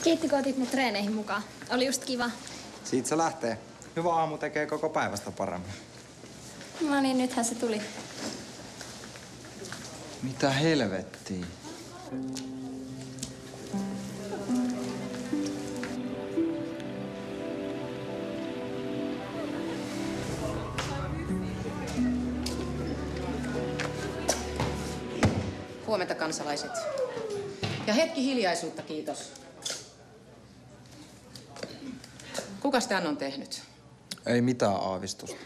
Kiitti, kun otit mut treeneihin mukaan. Oli just kiva. Siitä se lähtee. Hyvä aamu tekee koko päivästä paremmin. No niin, nythän se tuli. Mitä helvettiä? Huomenta, kansalaiset. Ja hetki hiljaisuutta, kiitos. Kukas tän on tehnyt? Ei mitään aavistusta.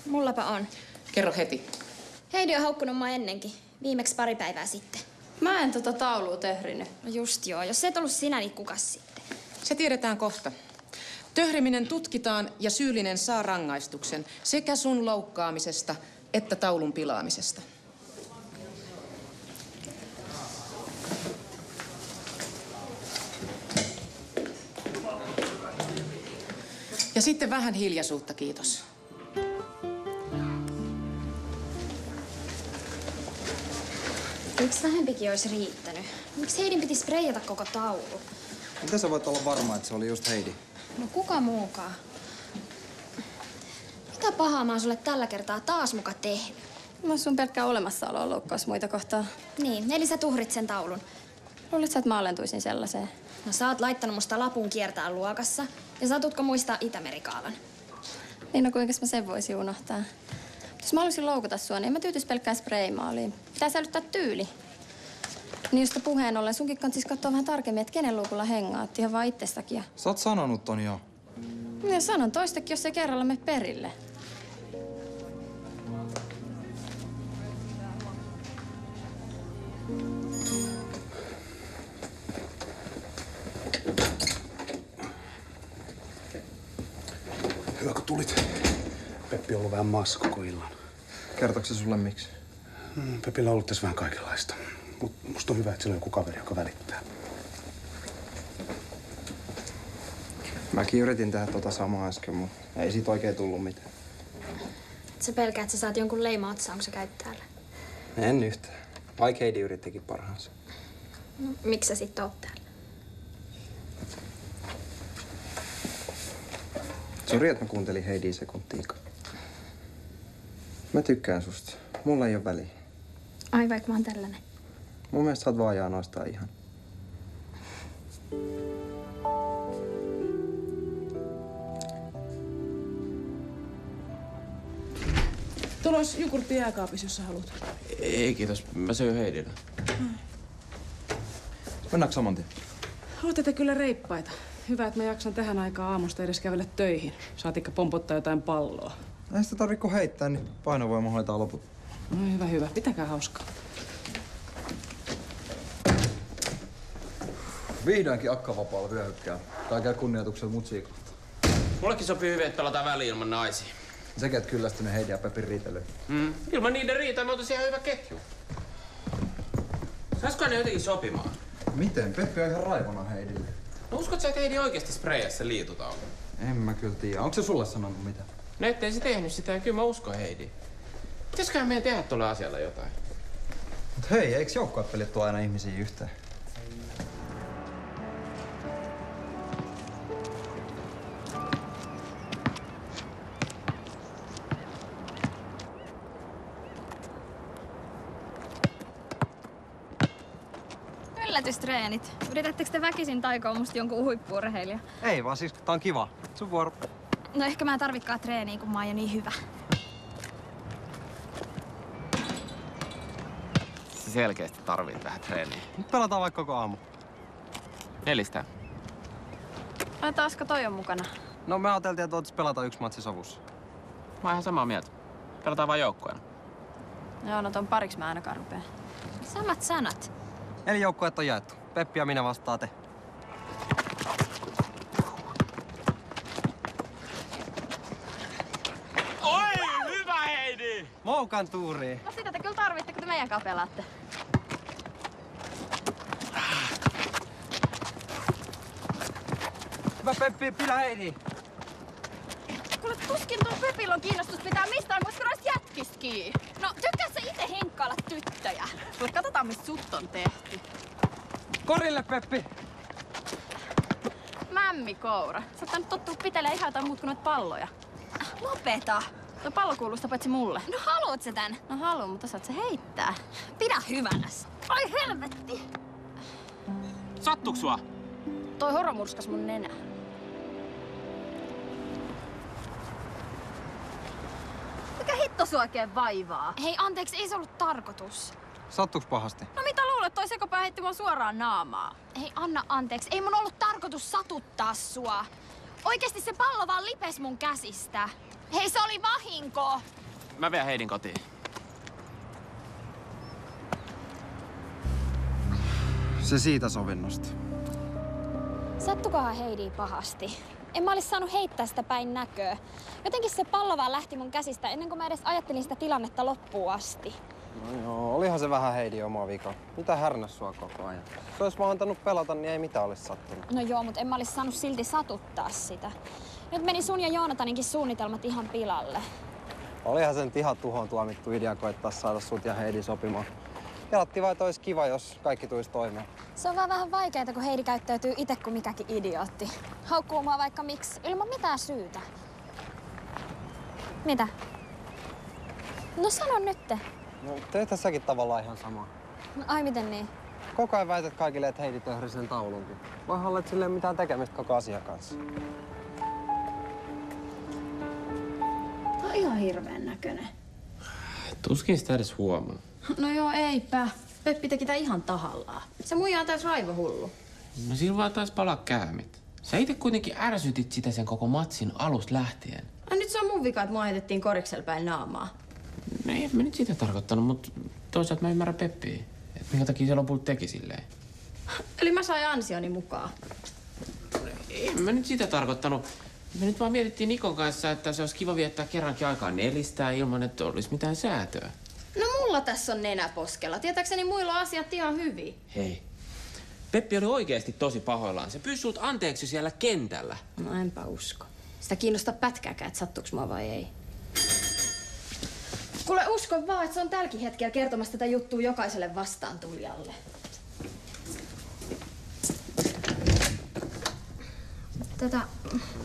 Mullapa on. Kerro heti. Heidi on haukkunut mua ennenkin. Viimeksi pari päivää sitten. Mä en taulua tehrinyt. No just joo. Jos et ollut sinä, niin kukas sitten? Se tiedetään kohta. Töhriminen tutkitaan ja syyllinen saa rangaistuksen sekä sun loukkaamisesta että taulun pilaamisesta. Ja sitten vähän hiljaisuutta, kiitos. Yksi vähempikin olisi riittänyt. Miksi Heidin piti spreijata koko taulu? Miten sä voit olla varma, että se oli just Heidi? No kuka muukaan? Mitä pahaa mä oon sulle tällä kertaa taas muka tehnyt? Mä sun pelkkää olemassaoloa loukkaus muita kohtaan. Niin, eli sä tuhrit sen taulun. Luulit sä, että mä alentuisin sellaiseen? No sä oot laittanut musta lapun kiertää luokassa. Ja satutko muistaa Itämerikaavan? Niin no kuinka mä sen voisin unohtaa? Jos mä haluaisin loukata sua, niin en mä tyytys pelkkään spraymaaliin. Pitää säilyttää tyyli. Niin josta puheen ollen sunkin kanssa siis katsoa vähän tarkemmin, että kenen luukulla hengaat ihan vaan itsestäkin. Sä oot sanonut ton jo. Ja sanon toistakin, jos ei kerralla mene perille. Hyvä, kun tulit. Peppi on ollut vähän maassa koko illan. Kertoiko se sulle miksi? Pepillä on ollut tässä vähän kaikenlaista. Mut musta on hyvä, että sillä on joku kaveri, joka välittää. Mäkin yritin tehdä tota samaa äsken, mutta ei siitä oikein tullut mitään. Sä pelkää, että sä saat jonkun leima otsaan, kun sä käyt täällä. En yhtään. Vaikka Heidi yrittikin parhaansa. No, miksi sä sit oot täällä? Sori, että mä kuuntelin Heidiä sekuntiikaan. Mä tykkään susta. Mulla ei ole väliä. Ai, vaikka mä oon tällainen. Mun mielestä sä oot vaan ja ainoastaan ihan. Tuolla olisi jogurtti jääkaapissa, jos sä haluat. Ei kiitos, mä söin Heidillä. Mennäänkö saman tien? Ootte te kyllä reippaita. Hyvä, että mä jaksan tähän aikaan aamusta edes kävellä töihin. Saatikka pompottaa jotain palloa. Ei sitä tarvitse heittää, niin painovoima hoitaa loput. No hyvä, hyvä. Pitäkää hauskaa. Vihdoinkin akkavapaalla vyöhykkää. Kaikella kunnioituksella mutsia kohtaan. Mullekin sopii hyvin, että pelataan väliin ilman naisia. Sekä et kyllästynyt Heidi ja Pepin riitelyyn. Ilman niiden riitaa me oltais ihan hyvä ketju. Saisiko ne jotenkin sopimaan? Miten? Peppi on ihan raivona Heidille. No uskot sä, että Heidi oikeesti spreijasi sen liitutaulun? En mä kyllä tiedä. Onko se sulle sanonut mitä? No ettei se tehnyt sitä ja kyllä mä uskon Heidi. Pitäisköhän meidän tehdä tuolle asialle jotain? Mut hei, eiks joukkuepelit tuo aina ihmisiä yhteen? Yllätystreenit. Yritättekö te väkisin taikoa musta jonkun huippu-urheilija? Ei vaan siis, tää on kiva. Sun vuoro. No ehkä mä en tarvikaan treeniä, kun mä oon jo niin hyvä. Sä selkeästi tarvit vähän treeniä. Nyt pelataan vaikka koko aamu. 4. Ai taasko toi on mukana? No me ajateltiin, että voitais pelata yksi matsi sovussa. Mä oon ihan samaa mieltä. Pelataan vaan joukkueena. Joo, no ton pariksi mä ainakaan rupeen. Samat sanat. Eli joukkueet on jaettu. Peppi ja minä vastaa te. Oi, hyvä Heidi! Moukan tuuriin. No sitä te kyllä tarvitte, kun te meidän kanssa pelaatte. Hyvä Peppi, pidä Heidi. Kuule, tuskin tuon Pepillä on kiinnostus pitää mistään, koska noista jätkistäkin. No, tykkää sä itse hinkkailla tyttöjä? Kuule, katsotaan, mistä sut on tehty. Korille, Peppi! hämmikoura. Sä oot tainnut tottua pitelee ihan jotain muut kuin noita palloja. Lopeta. Tuo pallo kuulostaa paitsi mulle. No haluut sä tän? No haluun, mutta saat se heittää. Pidä hyvänäs. Ai helvetti. Sattuks sua? Toi horo murskas mun nenä. Mikä hitto sua oikein vaivaa? Hei, anteeksi, ei se ollut tarkoitus. Sattuks pahasti? No mitä luulet, toi sekopää heitti mua suoraan naamaa? Hei, anna anteeksi. Ei mun ollut tarkoitus satuttaa sua. Oikeesti se pallo vaan lipes mun käsistä. Hei, se oli vahinko. Mä vien Heidin kotiin. Se siitä sovinnosta. Sattukohan Heidi pahasti. En mä olis saanut heittää sitä päin näköä. Jotenkin se pallo vaan lähti mun käsistä ennen kuin mä edes ajattelin sitä tilannetta loppuun asti. No joo, olihan se vähän Heidi oma vika. Mitä härnäs sua koko ajan? Se olisi vaan antanut pelata, niin ei mitään olisi sattunut. No joo, mutta en mä olis saanut silti satuttaa sitä. Nyt meni sun ja Joonataninkin suunnitelmat ihan pilalle. Olihan sen ihan tuhoon tuomittu idea koittaa saada sut ja Heidi sopimaan. Pelattiin vaan, että olisi kiva, jos kaikki tulisi toimeen. Se on vaan vähän vaikeaa, kun Heidi käyttäytyy itse kuin mikäkin idiootti. Haukkuu mua vaikka miksi, ilman mitään syytä. Mitä? No sano nytte. No teethän säkin tavallaan ihan samaa. No, ai miten niin? Koko ajan väität kaikille, että Heidi töhri sen taulunkin. Voihan olla, että sillä ei ole mitään tekemistä koko asian kanssa. Tää on ihan hirveän näköinen. Tuskin sitä edes huomaa. No joo, eipä. Peppi teki tää ihan tahallaan. Se muija on täys raivohullu. No sillä vaan taas palaa käymit. Sä itse kuitenkin ärsytit sitä sen koko matsin alusta lähtien. Ai nyt se on mun vika, että mua heitettiin koriksel päin naamaa. No ei mä nyt sitä tarkoittanut, mutta toisaalta mä ymmärrän Peppiä. Että minkä takia se lopulta teki silleen. Eli mä sain ansioni mukaan. En mä nyt sitä tarkoittanut. Me nyt vaan mietittiin Nikon kanssa, että se olisi kiva viettää kerrankin aikaa nelistään ilman, että olisi mitään säätöä. No mulla tässä on nenä poskella. Tietääkseni muilla on asiat ihan hyvin. Hei. Peppi oli oikeasti tosi pahoillaan. Se pyysi sut anteeksi siellä kentällä. No enpä usko. Sitä kiinnostaa pätkääkään, että sattuuko mua vai ei. Kuule, uskon vaan, että se on tälläkin hetkellä kertomassa tätä juttua jokaiselle vastaantulijalle.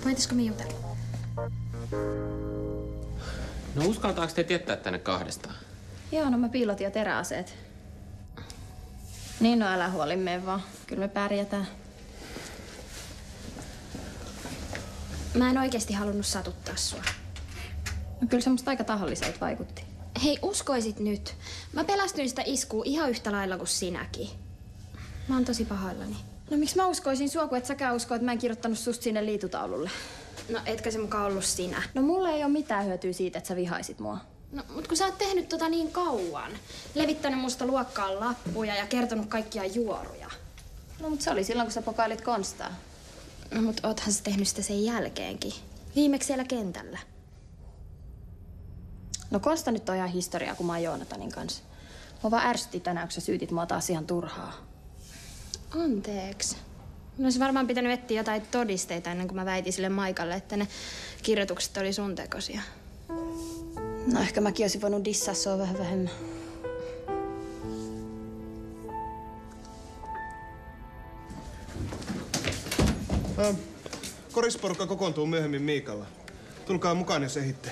Voitaisko me jutella? No uskaltaako te jättää tänne kahdestaan? Joo, no mä piilotin jo teräaseet. Niin, no älä huoli, mene vaan. Kyllä me pärjätään. Mä en oikeesti halunnut satuttaa sua. No kyllä se musta aika tahalliselta vaikutti. Hei, uskoisit nyt. Mä pelästyin sitä iskua ihan yhtä lailla kuin sinäkin. Mä oon tosi pahoillani. No miksi mä uskoisin sua, kun et säkään usko, että mä en kirjoittanut susta sinne liitutaululle? No etkä se mukaan ollut sinä. No mulle ei ole mitään hyötyä siitä, että sä vihaisit mua. No, mut kun sä oot tehnyt tota niin kauan. Levittänyt musta luokkaan lappuja ja kertonut kaikkia juoruja. No mut se oli silloin, kun sä pokailit Konstaa. No mut oothan sä tehnyt sitä sen jälkeenkin. Viimeksi siellä kentällä. No Konsta nyt on ihan historiaa, kun mä oon Joonatanin kanssa. Mua vaan ärsytti tänään, kun sä syytit mua taas ihan turhaa. Anteeksi. No olisi varmaan pitänyt etsiä jotain todisteita ennen kuin mä väitin sille Maikalle, että ne kirjoitukset oli sun tekosia. No ehkä mäkin olisin voinut dissaa sua vähän vähemmän. Korisporukka kokoontuu myöhemmin Miikalla. Tulkaa mukaan, jos ehitte.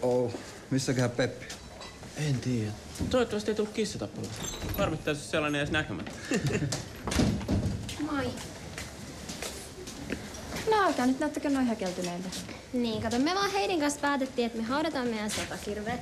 Oh. Missäköhän Peppi? En tiedä. Toivottavasti ei tullut kissatappelua. Harmittaisi, jos sellainen edes näkemättä. Moi. No älkää nyt näyttäkö noin häkeltyneiltä. Niin, kato, me vaan Heidin kanssa päätettiin, että me haudataan meidän sotakirveet.